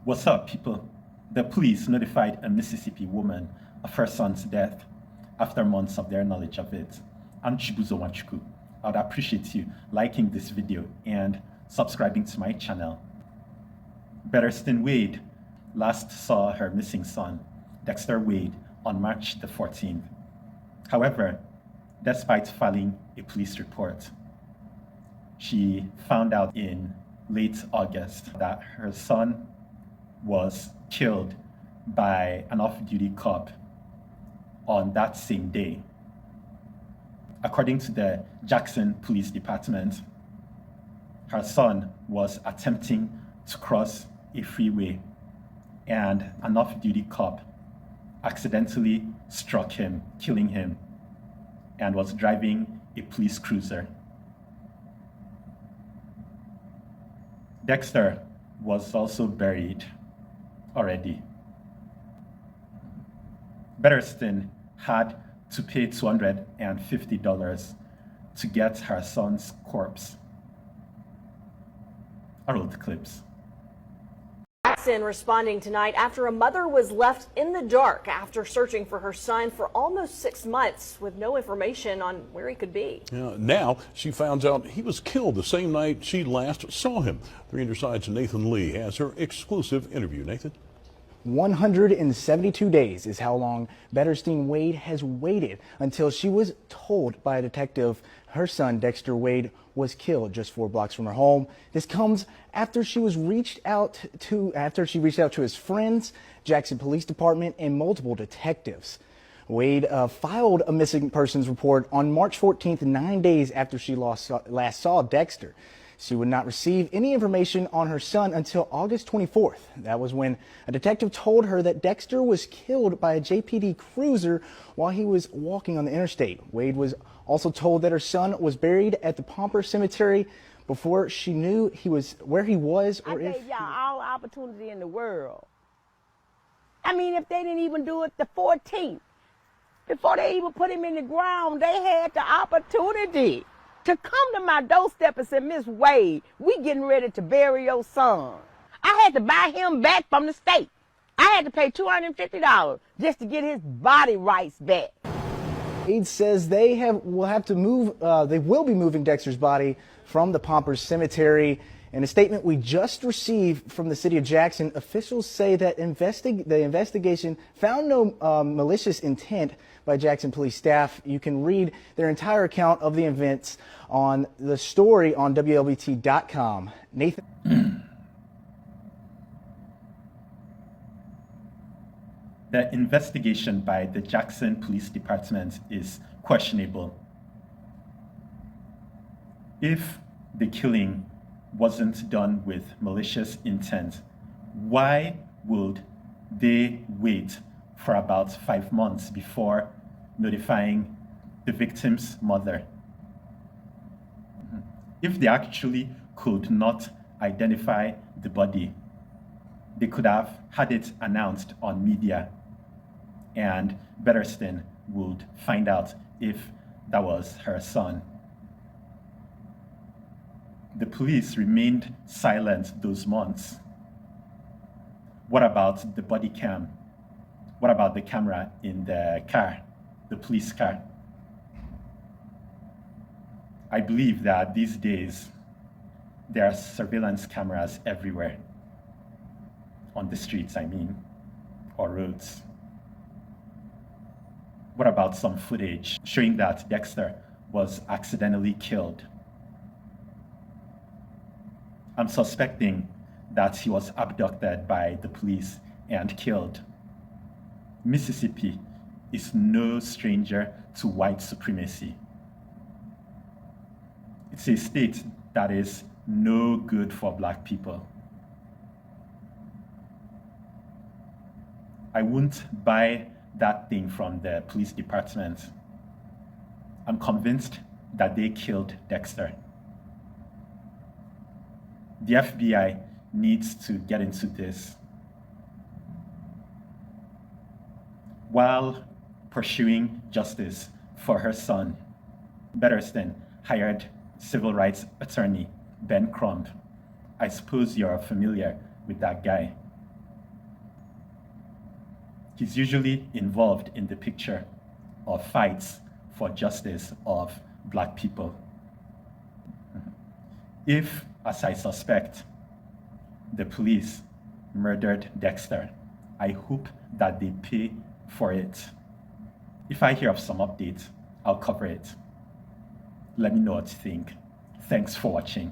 What's up, people? The police notified a Mississippi woman of her son's death after months of their knowledge of it. I'm Chibuzo Wanchuku. I would appreciate you liking this video and subscribing to my channel. Betterston Wade last saw her missing son, Dexter Wade, on March the 14th. However, despite filing a police report, she found out in late August that her son was killed by an off-duty cop on that same day. According to the Jackson Police Department, her son was attempting to cross a freeway and an off-duty cop accidentally struck him, killing him, and was driving a police cruiser. Dexter was also buried already. Betterston had to pay $250 to get her son's corpse. I rolled the clips. Jackson responding tonight after a mother was left in the dark after searching for her son for almost 6 months with no information on where he could be. Now she finds out he was killed the same night she last saw him. 3 News Side's Nathan Lee has her exclusive interview. Nathan? 172 days is how long Betterston Wade has waited until she was told by a detective her son Dexter Wade was killed just 4 blocks from her home. This comes after she reached out to his friends, Jackson Police Department, and multiple detectives. Wade filed a missing persons report on March 14th, 9 days after she last saw Dexter. She would not receive any information on her son until August 24th. That was when a detective told her that Dexter was killed by a JPD cruiser while he was walking on the interstate. Wade was also told that her son was buried at the Pomper Cemetery before she knew where he was or if. I gave y'all all opportunity in the world. I mean, if they didn't even do it the 14th, before they even put him in the ground, they had the opportunity to come to my doorstep and say, Miss Wade, we getting ready to bury your son. I had to buy him back from the state. I had to pay $250 just to get his body rights back. Wade says they will be moving Dexter's body from the Pomper Cemetery. In a statement we just received from the city of Jackson, officials say that the investigation found no malicious intent by Jackson police staff. You can read their entire account of the events on the story on WLBT.com. Nathan? The investigation by the Jackson Police Department is questionable. If the killing wasn't done with malicious intent, why would they wait for about 5 months before notifying the victim's mother? If they actually could not identify the body, they could have had it announced on media, and Betterston would find out if that was her son. The police remained silent those months. What about the body cam? What about the camera in the car, the police car? I believe that these days there are surveillance cameras everywhere. On the streets, I mean, or roads. What about some footage showing that Dexter was accidentally killed? I'm suspecting that he was abducted by the police and killed. Mississippi is no stranger to white supremacy. It's a state that is no good for black people. I won't buy that thing from the police department. I'm convinced that they killed Dexter. The FBI needs to get into this. While pursuing justice for her son, Betterston hired civil rights attorney Ben Crump. I suppose you're familiar with that guy. He's usually involved in the picture of fights for justice of Black people. If, as I suspect, the police murdered Dexter, I hope that they pay for it. If I hear of some update, I'll cover it. Let me know what you think. Thanks for watching.